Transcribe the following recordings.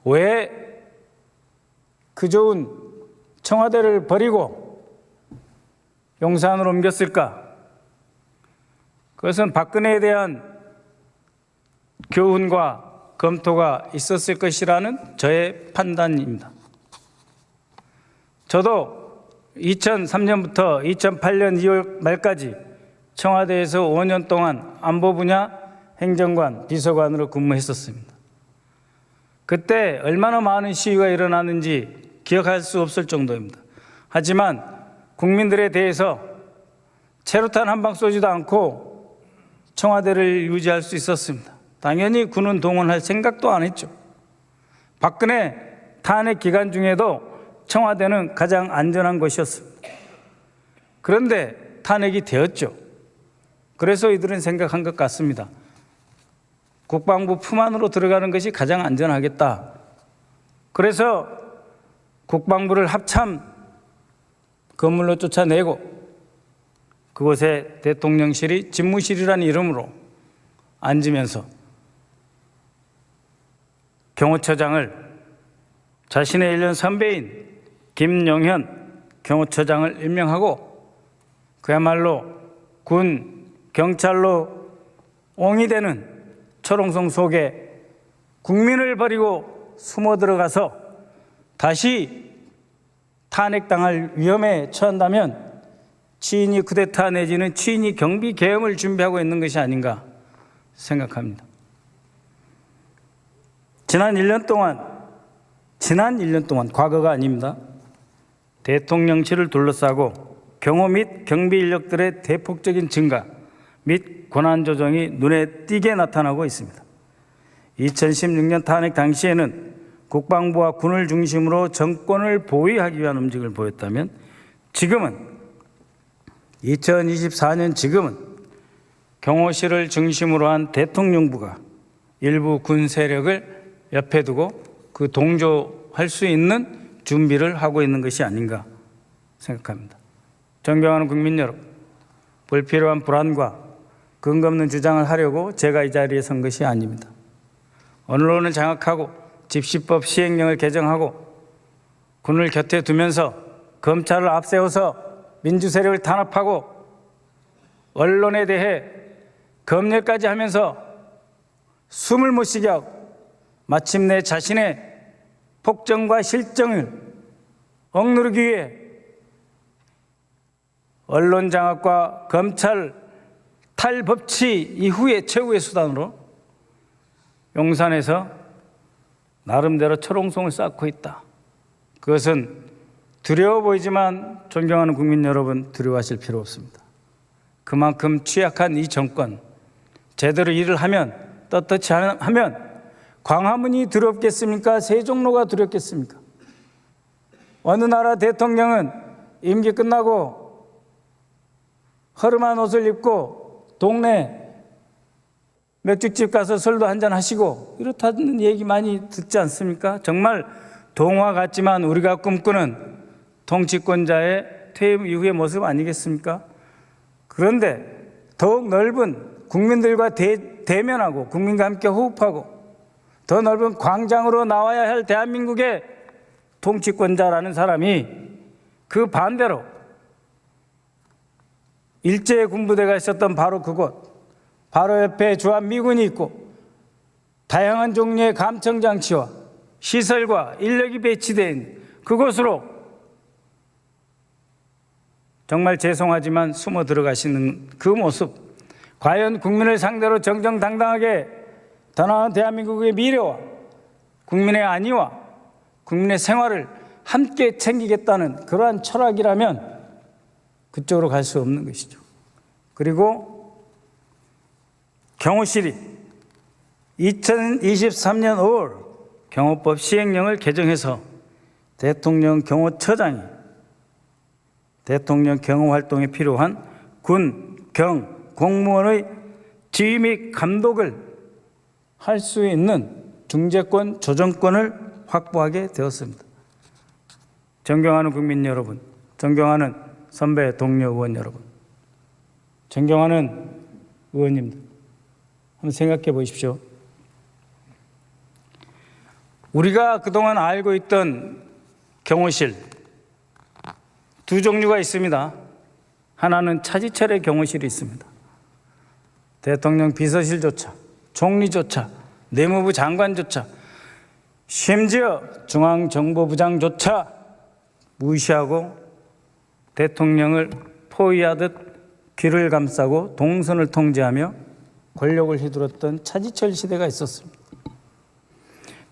왜 그 좋은 청와대를 버리고 용산으로 옮겼을까? 그것은 박근혜에 대한 교훈과 검토가 있었을 것이라는 저의 판단입니다. 저도 2003년부터 2008년 2월 말까지 청와대에서 5년 동안 안보 분야 행정관, 비서관으로 근무했었습니다. 그때 얼마나 많은 시위가 일어났는지 기억할 수 없을 정도입니다. 하지만 국민들에 대해서 체류탄 한 방 쏘지도 않고 청와대를 유지할 수 있었습니다. 당연히 군은 동원할 생각도 안 했죠. 박근혜 탄핵 기간 중에도 청와대는 가장 안전한 것이었습니다. 그런데 탄핵이 되었죠. 그래서 이들은 생각한 것 같습니다. 국방부 품 안으로 들어가는 것이 가장 안전하겠다. 그래서 국방부를 합참 건물로 쫓아내고 그곳에 대통령실이 집무실이라는 이름으로 앉으면서 경호처장을 자신의 1년 선배인 김용현 경호처장을 임명하고 그야말로 군, 경찰로 옹이되는 초롱성 속에 국민을 버리고 숨어 들어가서 다시 탄핵당할 위험에 처한다면 취인이 쿠데타 내지는 취인이 경비 계엄을 준비하고 있는 것이 아닌가 생각합니다. 지난 1년 동안 과거가 아닙니다. 대통령실을 둘러싸고 경호 및 경비 인력들의 대폭적인 증가 및 권한 조정이 눈에 띄게 나타나고 있습니다. 2016년 탄핵 당시에는 국방부와 군을 중심으로 정권을 보위하기 위한 움직임을 보였다면 지금은 2024년 지금은 경호실을 중심으로 한 대통령부가 일부 군 세력을 옆에 두고 그 동조할 수 있는 준비를 하고 있는 것이 아닌가 생각합니다. 존경하는 국민 여러분, 불필요한 불안과 근거 없는 주장을 하려고 제가 이 자리에 선 것이 아닙니다. 언론을 장악하고 집시법 시행령을 개정하고 군을 곁에 두면서 검찰을 앞세워서 민주세력을 탄압하고 언론에 대해 검열까지 하면서 숨을 못 쉬게 하고 마침내 자신의 폭정과 실정을 억누르기 위해 언론 장악과 검찰 탈법치 이후의 최후의 수단으로 용산에서 나름대로 초롱성을 쌓고 있다. 그것은 두려워 보이지만 존경하는 국민 여러분, 두려워하실 필요 없습니다. 그만큼 취약한 이 정권, 제대로 일을 하면, 떳떳이 하면 광화문이 두렵겠습니까? 세종로가 두렵겠습니까? 어느 나라 대통령은 임기 끝나고 허름한 옷을 입고 동네 맥주집 가서 술도 한잔 하시고 이렇다는 얘기 많이 듣지 않습니까? 정말 동화 같지만 우리가 꿈꾸는 통치권자의 퇴임 이후의 모습 아니겠습니까? 그런데 더욱 넓은 국민들과 대면하고 국민과 함께 호흡하고 더 넓은 광장으로 나와야 할 대한민국의 통치권자라는 사람이 그 반대로 일제군부대가 있었던 바로 그곳, 바로 옆에 주한미군이 있고 다양한 종류의 감청장치와 시설과 인력이 배치된 그곳으로 정말 죄송하지만 숨어 들어가시는 그 모습, 과연 국민을 상대로 정정당당하게 더 나은 대한민국의 미래와 국민의 안위와 국민의 생활을 함께 챙기겠다는 그러한 철학이라면 그쪽으로 갈 수 없는 것이죠. 그리고 경호실이 2023년 5월 경호법 시행령을 개정해서 대통령 경호처장이 대통령 경호 활동에 필요한 군, 경, 공무원의 지휘 및 감독을 할 수 있는 중재권, 조정권을 확보하게 되었습니다. 존경하는 국민 여러분, 존경하는 선배 동료 의원 여러분, 존경하는 의원님들, 한번 생각해 보십시오. 우리가 그동안 알고 있던 경호실 두 종류가 있습니다. 하나는 차지철의 경호실이 있습니다. 대통령 비서실조차, 총리조차, 내무부 장관조차, 심지어 중앙정보부장조차 무시하고 대통령을 포위하듯 귀를 감싸고 동선을 통제하며 권력을 휘둘렀던 차지철 시대가 있었습니다.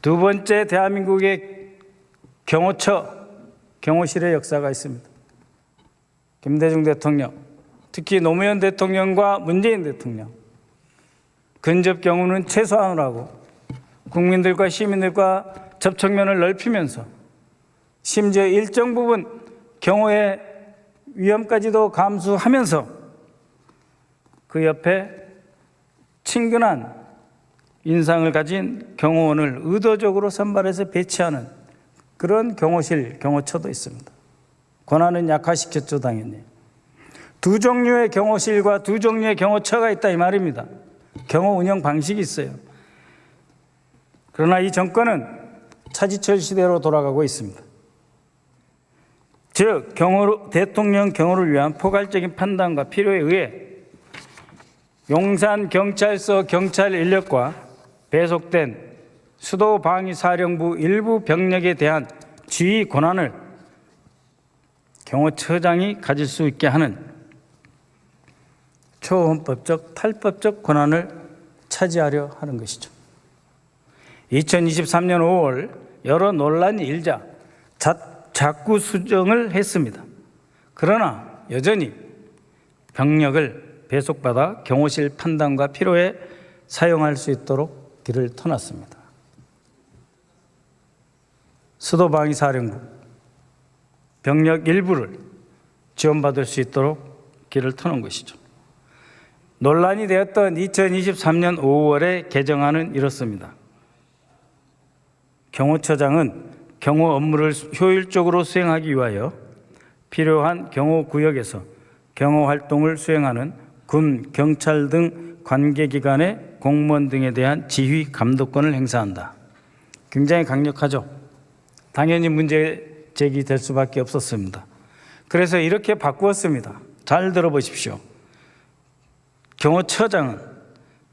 두 번째, 대한민국의 경호실의 역사가 있습니다. 김대중 대통령, 특히 노무현 대통령과 문재인 대통령, 근접 경호는 최소한으로 하고 국민들과 시민들과 접촉면을 넓히면서 심지어 일정 부분 경호의 위험까지도 감수하면서 그 옆에 친근한 인상을 가진 경호원을 의도적으로 선발해서 배치하는 그런 경호실, 경호처도 있습니다. 권한은 약화시켰죠, 당연히. 두 종류의 경호실과 두 종류의 경호처가 있다 이 말입니다. 경호 운영 방식이 있어요. 그러나 이 정권은 차지철 시대로 돌아가고 있습니다. 즉, 대통령 경호를 위한 포괄적인 판단과 필요에 의해 용산경찰서 경찰 인력과 배속된 수도방위사령부 일부 병력에 대한 지휘 권한을 경호처장이 가질 수 있게 하는 초헌법적, 탈법적 권한을 차지하려 하는 것이죠. 2023년 5월 여러 논란이 일자 자꾸 수정을 했습니다. 그러나 여전히 병력을 배속받아 경호실 판단과 필요에 사용할 수 있도록 길을 터놨습니다. 수도방위사령부 병력 일부를 지원받을 수 있도록 길을 터놓은 것이죠. 논란이 되었던 2023년 5월의 개정안은 이렇습니다. 경호처장은 경호 업무를 효율적으로 수행하기 위하여 필요한 경호구역에서 경호활동을 수행하는 군, 경찰 등 관계기관의 공무원 등에 대한 지휘, 감독권을 행사한다. 굉장히 강력하죠. 당연히 문제 제기될 수밖에 없었습니다. 그래서 이렇게 바꾸었습니다. 잘 들어보십시오. 경호처장은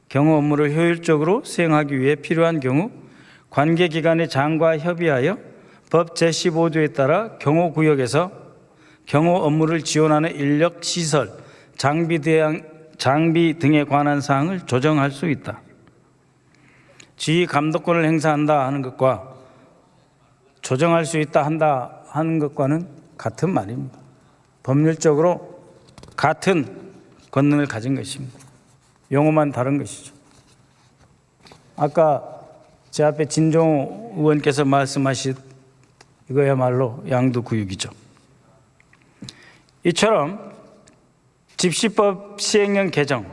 경호 업무를 효율적으로 수행하기 위해 필요한 경우 관계기관의 장과 협의하여 법 제15조에 따라 경호구역에서 경호 업무를 지원하는 인력, 시설, 장비 등에 관한 사항을 조정할 수 있다. 지휘 감독권을 행사한다 하는 것과 조정할 수 있다 한다 하는 것과는 같은 말입니다. 법률적으로 같은 권능을 가진 것입니다. 용어만 다른 것이죠. 아까 제 앞에 진종호 의원께서 말씀하신 이거야말로 양두구육이죠. 이처럼 집시법 시행령 개정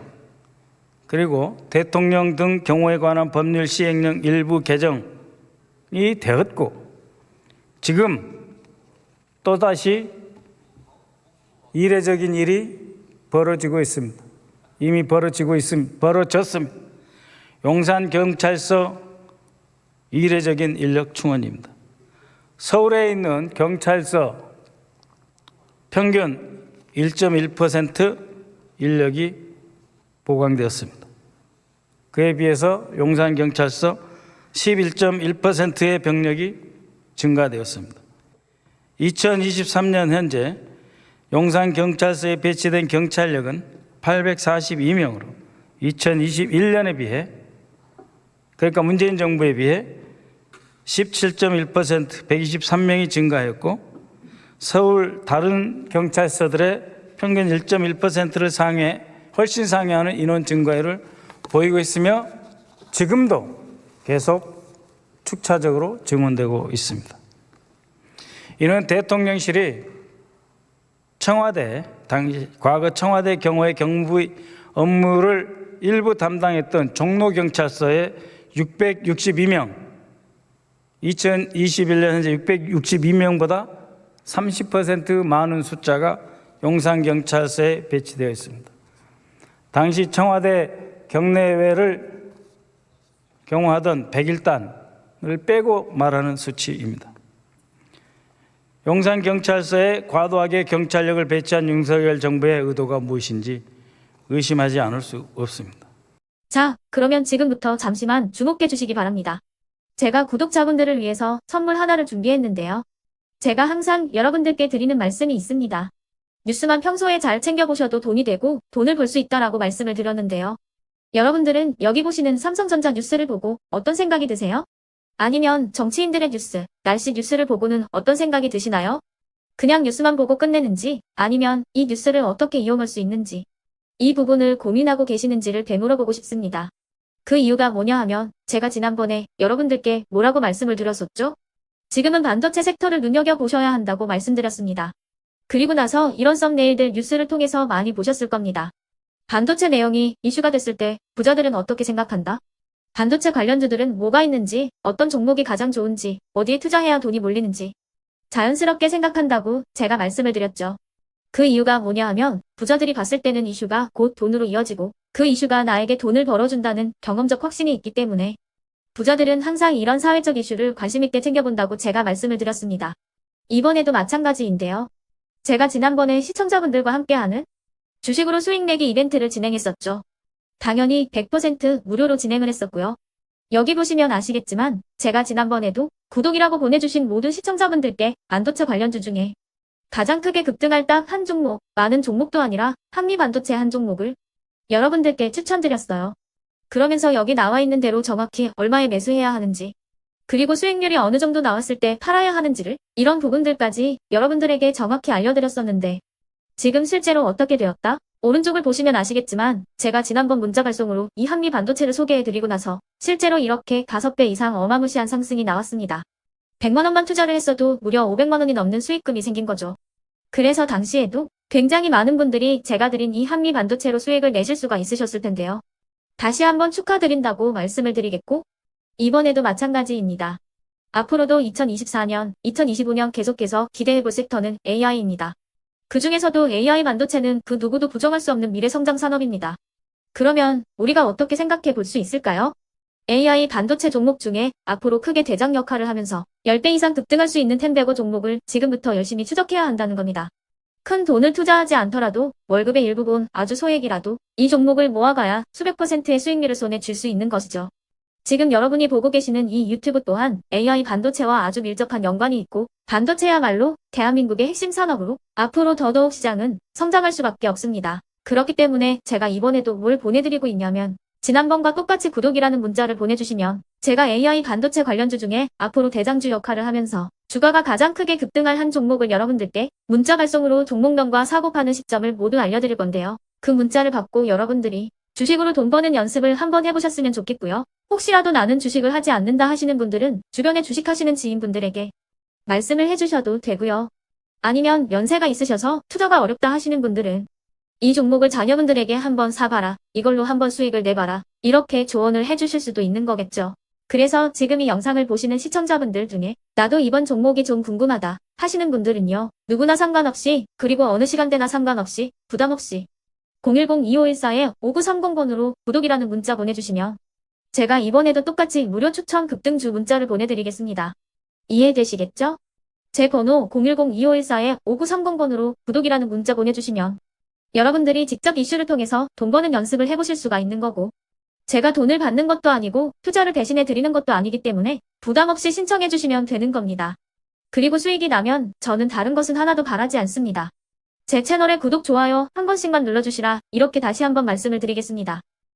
그리고 대통령 등 경호에 관한 법률 시행령 일부 개정이 되었고 지금 또다시 이례적인 일이 벌어지고 있습니다. 이미 벌어졌습니다. 용산경찰서 이례적인 인력 충원입니다. 서울에 있는 경찰서 평균 1.1% 인력이 보강되었습니다. 그에 비해서 용산경찰서 11.1%의 병력이 증가되었습니다. 2023년 현재 용산경찰서에 배치된 경찰력은 842명으로 2021년에 비해 그러니까 문재인 정부에 비해 17.1% 123명이 증가했고 서울 다른 경찰서들의 평균 1.1%를 훨씬 상회하는 인원 증가율을 보이고 있으며 지금도 계속 축차적으로 증원되고 있습니다. 이는 대통령실이 과거 청와대 경호의 경부 업무를 일부 담당했던 종로경찰서의 662명, 2021년 현재 662명보다 30% 많은 숫자가 용산경찰서에 배치되어 있습니다. 당시 청와대 경내외를 경호하던 101단을 원을 빼고 말하는 수치입니다. 용산경찰서에 과도하게 경찰력을 배치한 윤석열 정부의 의도가 무엇인지 의심하지 않을 수 없습니다. 자, 그러면 지금부터 잠시만 주목해 주시기 바랍니다. 제가 구독자분들을 위해서 선물 하나를 준비했는데요. 제가 항상 여러분들께 드리는 말씀이 있습니다. 뉴스만 평소에 잘 챙겨보셔도 돈이 되고 돈을 벌 수 있다라고 말씀을 드렸는데요. 여러분들은 여기 보시는 삼성전자 뉴스를 보고 어떤 생각이 드세요? 아니면 정치인들의 뉴스, 날씨 뉴스를 보고는 어떤 생각이 드시나요? 그냥 뉴스만 보고 끝내는지, 아니면 이 뉴스를 어떻게 이용할 수 있는지, 이 부분을 고민하고 계시는지를 되물어보고 싶습니다. 그 이유가 뭐냐 하면 제가 지난번에 여러분들께 뭐라고 말씀을 드렸었죠? 지금은 반도체 섹터를 눈여겨보셔야 한다고 말씀드렸습니다. 그리고 나서 이런 썸네일들 뉴스를 통해서 많이 보셨을 겁니다. 반도체 내용이 이슈가 됐을 때 부자들은 어떻게 생각한다? 반도체 관련주들은 뭐가 있는지, 어떤 종목이 가장 좋은지, 어디에 투자해야 돈이 몰리는지 자연스럽게 생각한다고 제가 말씀을 드렸죠. 그 이유가 뭐냐 하면 부자들이 봤을 때는 이슈가 곧 돈으로 이어지고 그 이슈가 나에게 돈을 벌어준다는 경험적 확신이 있기 때문에 부자들은 항상 이런 사회적 이슈를 관심 있게 챙겨본다고 제가 말씀을 드렸습니다. 이번에도 마찬가지인데요. 제가 지난번에 시청자분들과 함께하는 주식으로 수익 내기 이벤트를 진행했었죠. 당연히 100% 무료로 진행을 했었고요. 여기 보시면 아시겠지만 제가 지난번에도 구독이라고 보내주신 모든 시청자분들께 반도체 관련주 중에 가장 크게 급등할 딱 한 종목, 많은 종목도 아니라 한미반도체 한 종목을 여러분들께 추천드렸어요. 그러면서 여기 나와 있는 대로 정확히 얼마에 매수해야 하는지, 그리고 수익률이 어느 정도 나왔을 때 팔아야 하는지를 이런 부분들까지 여러분들에게 정확히 알려드렸었는데 지금 실제로 어떻게 되었다? 오른쪽을 보시면 아시겠지만 제가 지난번 문자 발송으로 이 한미반도체를 소개해드리고 나서 실제로 이렇게 5배 이상 어마무시한 상승이 나왔습니다. 100만 원만 투자를 했어도 무려 500만 원이 넘는 수익금이 생긴 거죠. 그래서 당시에도 굉장히 많은 분들이 제가 드린 이 한미반도체로 수익을 내실 수가 있으셨을 텐데요. 다시 한번 축하드린다고 말씀을 드리겠고 이번에도 마찬가지입니다. 앞으로도 2024년, 2025년 계속해서 기대해볼 섹터는 AI입니다. 그 중에서도 AI 반도체는 그 누구도 부정할 수 없는 미래 성장 산업입니다. 그러면 우리가 어떻게 생각해 볼 수 있을까요? AI 반도체 종목 중에 앞으로 크게 대장 역할을 하면서 10배 이상 급등할 수 있는 템베고 종목을 지금부터 열심히 추적해야 한다는 겁니다. 큰 돈을 투자하지 않더라도 월급의 일부분 아주 소액이라도 이 종목을 모아가야 수백 %의 수익률을 손에 쥘 수 있는 것이죠. 지금 여러분이 보고 계시는 이 유튜브 또한 AI 반도체와 아주 밀접한 연관이 있고 반도체야말로 대한민국의 핵심 산업으로 앞으로 더더욱 시장은 성장할 수밖에 없습니다. 그렇기 때문에 제가 이번에도 뭘 보내드리고 있냐면 지난번과 똑같이 구독이라는 문자를 보내주시면 제가 AI 반도체 관련주 중에 앞으로 대장주 역할을 하면서 주가가 가장 크게 급등할 한 종목을 여러분들께 문자 발송으로 종목명과 사고 파는 시점을 모두 알려드릴 건데요. 그 문자를 받고 여러분들이 주식으로 돈 버는 연습을 한번 해보셨으면 좋겠고요. 혹시라도 나는 주식을 하지 않는다 하시는 분들은 주변에 주식하시는 지인분들에게 말씀을 해주셔도 되고요. 아니면 연세가 있으셔서 투자가 어렵다 하시는 분들은 이 종목을 자녀분들에게 한번 사봐라. 이걸로 한번 수익을 내봐라. 이렇게 조언을 해주실 수도 있는 거겠죠. 그래서 지금 이 영상을 보시는 시청자분들 중에 나도 이번 종목이 좀 궁금하다 하시는 분들은요. 누구나 상관없이 그리고 어느 시간대나 상관없이 부담 없이 010-2514-5930번으로 구독이라는 문자 보내주시면 제가 이번에도 똑같이 무료 추천 급등주 문자를 보내드리겠습니다. 이해되시겠죠? 제 번호 010-2514-5930번으로 구독이라는 문자 보내주시면 여러분들이 직접 이슈를 통해서 돈 버는 연습을 해보실 수가 있는 거고 제가 돈을 받는 것도 아니고 투자를 대신해 드리는 것도 아니기 때문에 부담 없이 신청해 주시면 되는 겁니다. 그리고 수익이 나면 저는 다른 것은 하나도 바라지 않습니다. 제 채널에 구독, 좋아요 한 번씩만 눌러주시라 이렇게 다시 한번 말씀을 드리겠습니다.